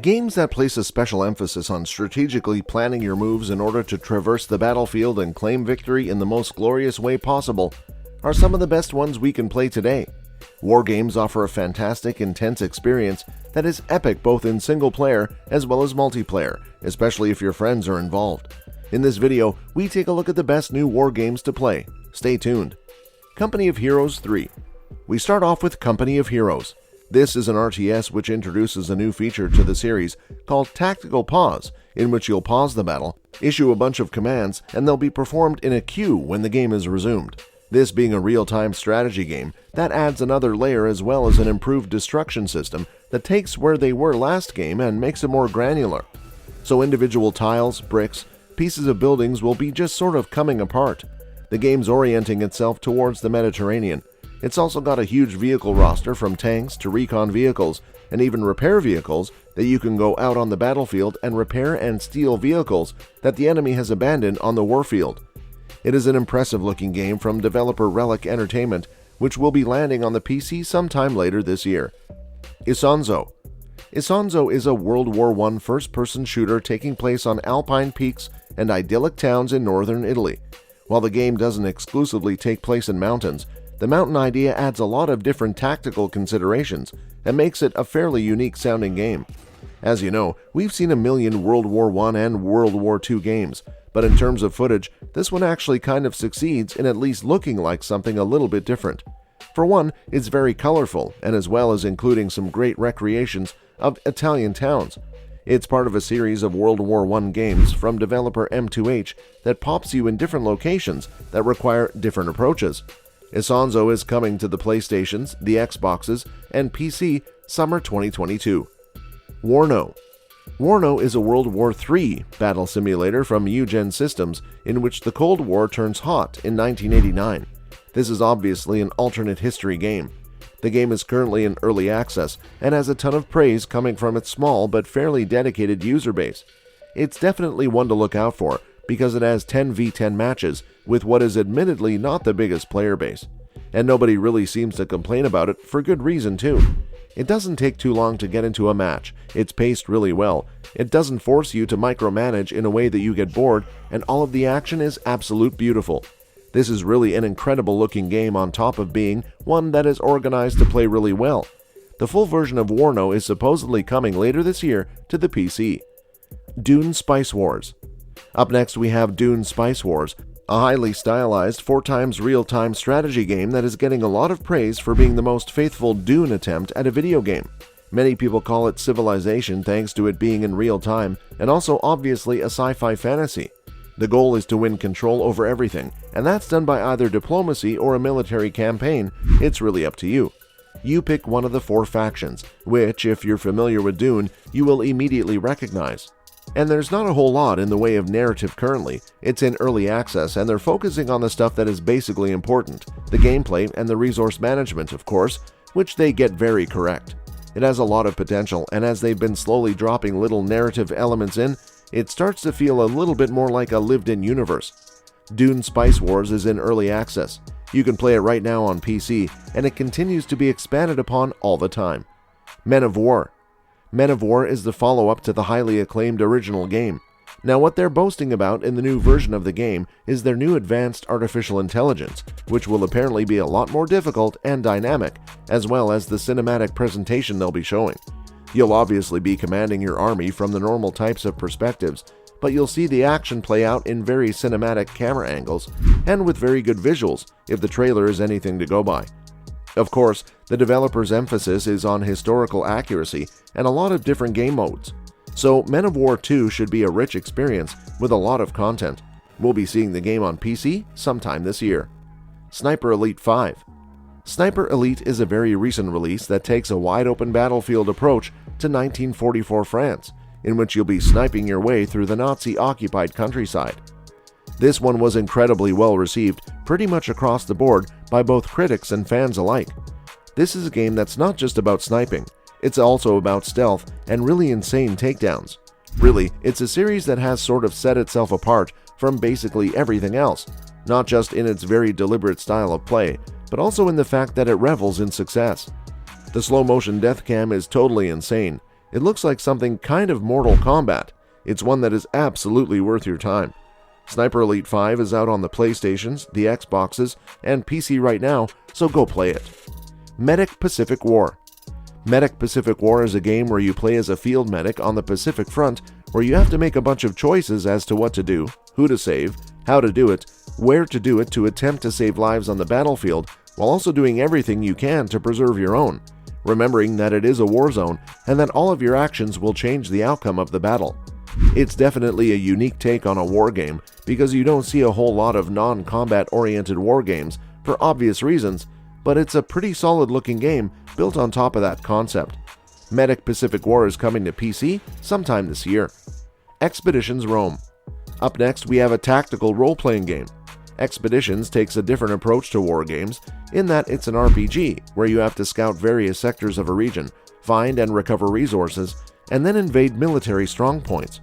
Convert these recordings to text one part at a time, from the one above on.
Games that place a special emphasis on strategically planning your moves in order to traverse the battlefield and claim victory in the most glorious way possible are some of the best ones we can play today. War games offer a fantastic, intense experience that is epic both in single player as well as multiplayer, especially if your friends are involved. In this video, we take a look at the best new war games to play. Stay tuned. Company of Heroes 3. We start off with Company of Heroes. This is an RTS which introduces a new feature to the series called Tactical Pause, in which you'll pause the battle, issue a bunch of commands, and they'll be performed in a queue when the game is resumed. This being a real-time strategy game, that adds another layer as well as an improved destruction system that takes where they were last game and makes it more granular. So individual tiles, bricks, pieces of buildings will be just sort of coming apart. The game's orienting itself towards the Mediterranean. It's also got a huge vehicle roster from tanks to recon vehicles and even repair vehicles that you can go out on the battlefield and repair and steal vehicles that the enemy has abandoned on the warfield. It is an impressive looking game from developer Reich Entertainment, which will be landing on the PC sometime later this year. Isanzo. Isanzo is a World War I first-person shooter taking place on alpine peaks and idyllic towns in northern Italy. While the game doesn't exclusively take place in mountains, the mountain idea adds a lot of different tactical considerations and makes it a fairly unique sounding game. As you know, we've seen a million World War I and World War II games, but in terms of footage, this one actually kind of succeeds in at least looking like something a little bit different. For one, it's very colorful, and as well as including some great recreations of Italian towns. It's part of a series of World War I games from developer M2H that pops you in different locations that require different approaches. Isanzo is coming to the PlayStations, the Xboxes, and PC summer 2022. Warno. Warno is a World War III battle simulator from Eugen Systems in which the Cold War turns hot in 1989. This is obviously an alternate history game. The game is currently in early access and has a ton of praise coming from its small but fairly dedicated user base. It's definitely one to look out for because it has 10v10 matches with what is admittedly not the biggest player base. And nobody really seems to complain about it for good reason too. It doesn't take too long to get into a match, it's paced really well, it doesn't force you to micromanage in a way that you get bored, and all of the action is absolute beautiful. This is really an incredible looking game on top of being one that is organized to play really well. The full version of Warno is supposedly coming later this year to the PC. Dune Spice Wars. Up next we have Dune Spice Wars, a highly stylized 4x real-time strategy game that is getting a lot of praise for being the most faithful Dune attempt at a video game. Many people call it Civilization thanks to it being in real time and also obviously a sci-fi fantasy. The goal is to win control over everything, and that's done by either diplomacy or a military campaign. It's really up to you. You pick one of the 4 factions, which, if you're familiar with Dune, you will immediately recognize. And there's not a whole lot in the way of narrative currently. It's in early access and they're focusing on the stuff that is basically important, the gameplay and the resource management, of course, which they get very correct. It has a lot of potential, and as they've been slowly dropping little narrative elements in, it starts to feel a little bit more like a lived-in universe. Dune Spice Wars is in early access. You can play it right now on PC, and it continues to be expanded upon all the time. Men of War. Men of War is the follow-up to the highly acclaimed original game. Now what they're boasting about in the new version of the game is their new advanced artificial intelligence, which will apparently be a lot more difficult and dynamic, as well as the cinematic presentation they'll be showing. You'll obviously be commanding your army from the normal types of perspectives, but you'll see the action play out in very cinematic camera angles and with very good visuals if the trailer is anything to go by. Of course, the developer's emphasis is on historical accuracy and a lot of different game modes. So Men of War 2 should be a rich experience with a lot of content. We'll be seeing the game on PC sometime this year. Sniper Elite 5. Sniper Elite is a very recent release that takes a wide-open battlefield approach to 1944 France, in which you'll be sniping your way through the Nazi-occupied countryside. This one was incredibly well received pretty much across the board by both critics and fans alike. This is a game that's not just about sniping, it's also about stealth and really insane takedowns. Really, it's a series that has sort of set itself apart from basically everything else, not just in its very deliberate style of play, but also in the fact that it revels in success. The slow-motion death cam is totally insane, It looks like something kind of Mortal Kombat. It's one that is absolutely worth your time. Sniper Elite 5 is out on the PlayStations, the Xboxes, and PC right now, so go play it. Medic Pacific War. Medic Pacific War is a game where you play as a field medic on the Pacific Front, where you have to make a bunch of choices as to what to do, who to save, how to do it, where to do it to attempt to save lives on the battlefield, while also doing everything you can to preserve your own, remembering that it is a war zone and that all of your actions will change the outcome of the battle. It's definitely a unique take on a war game because you don't see a whole lot of non-combat oriented war games for obvious reasons, but it's a pretty solid looking game built on top of that concept. Medic Pacific War is coming to PC sometime this year. Expeditions Rome. Up next, we have a tactical role-playing game. Expeditions takes a different approach to war games in that it's an RPG where you have to scout various sectors of a region, find and recover resources, and then invade military strongpoints.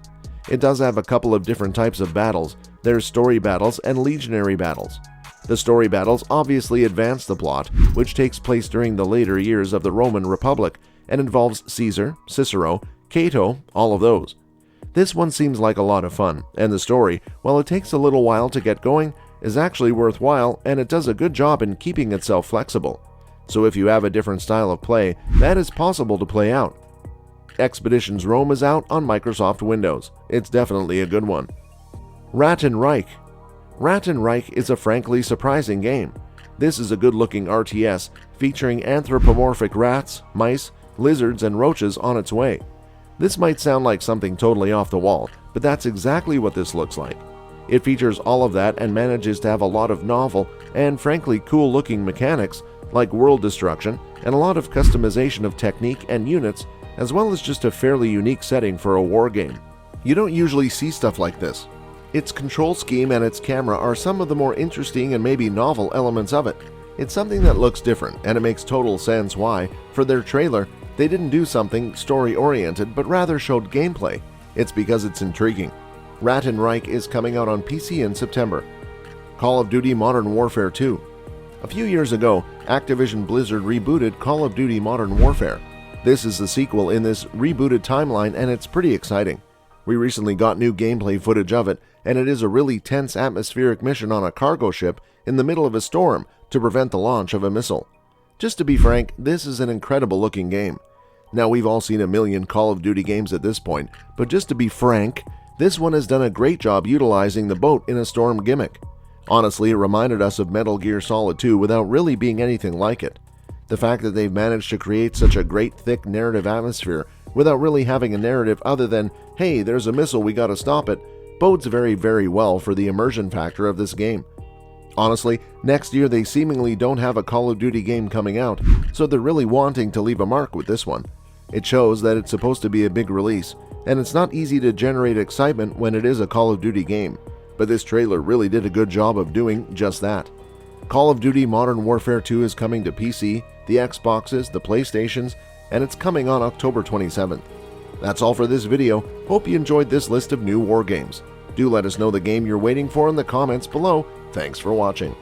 It does have a couple of different types of battles. There's story battles and legionary battles. The story battles obviously advance the plot, which takes place during the later years of the Roman Republic and involves Caesar, Cicero, Cato, all of those. This one seems like a lot of fun, and the story, while it takes a little while to get going, is actually worthwhile and it does a good job in keeping itself flexible. So if you have a different style of play, that is possible to play out. Expeditions Rome is out on Microsoft Windows. It's definitely a good one. Rat and Reich. Rat and Reich is a frankly surprising game. This is a good-looking RTS featuring anthropomorphic rats, mice, lizards, and roaches on its way. This might sound like something totally off the wall, but that's exactly what this looks like. It features all of that and manages to have a lot of novel and frankly cool-looking mechanics like world destruction and a lot of customization of technique and units, as well as just a fairly unique setting for a war game. You don't usually see stuff like this. Its control scheme and its camera are some of the more interesting and maybe novel elements of it. It's something that looks different, and it makes total sense why, for their trailer, they didn't do something story-oriented but rather showed gameplay. It's because it's intriguing. Rat and Reich is coming out on PC in September. Call of Duty Modern Warfare 2. A few years ago, Activision Blizzard rebooted Call of Duty Modern Warfare. This is the sequel in this rebooted timeline, and it's pretty exciting. We recently got new gameplay footage of it, and it is a really tense atmospheric mission on a cargo ship in the middle of a storm to prevent the launch of a missile. Just to be frank, this is an incredible looking game. Now, we've all seen a million Call of Duty games at this point, but just to be frank, this one has done a great job utilizing the boat in a storm gimmick. Honestly, it reminded us of Metal Gear Solid 2 without really being anything like it. The fact that they've managed to create such a great thick narrative atmosphere without really having a narrative other than, hey, there's a missile, we gotta stop it, bodes very, very well for the immersion factor of this game. Honestly, next year they seemingly don't have a Call of Duty game coming out, so they're really wanting to leave a mark with this one. It shows that it's supposed to be a big release, and it's not easy to generate excitement when it is a Call of Duty game, but this trailer really did a good job of doing just that. Call of Duty Modern Warfare 2 is coming to PC, the Xboxes, the PlayStations, and it's coming on October 27th. That's all for this video. Hope you enjoyed this list of new war games. Do let us know the game you're waiting for in the comments below. Thanks for watching.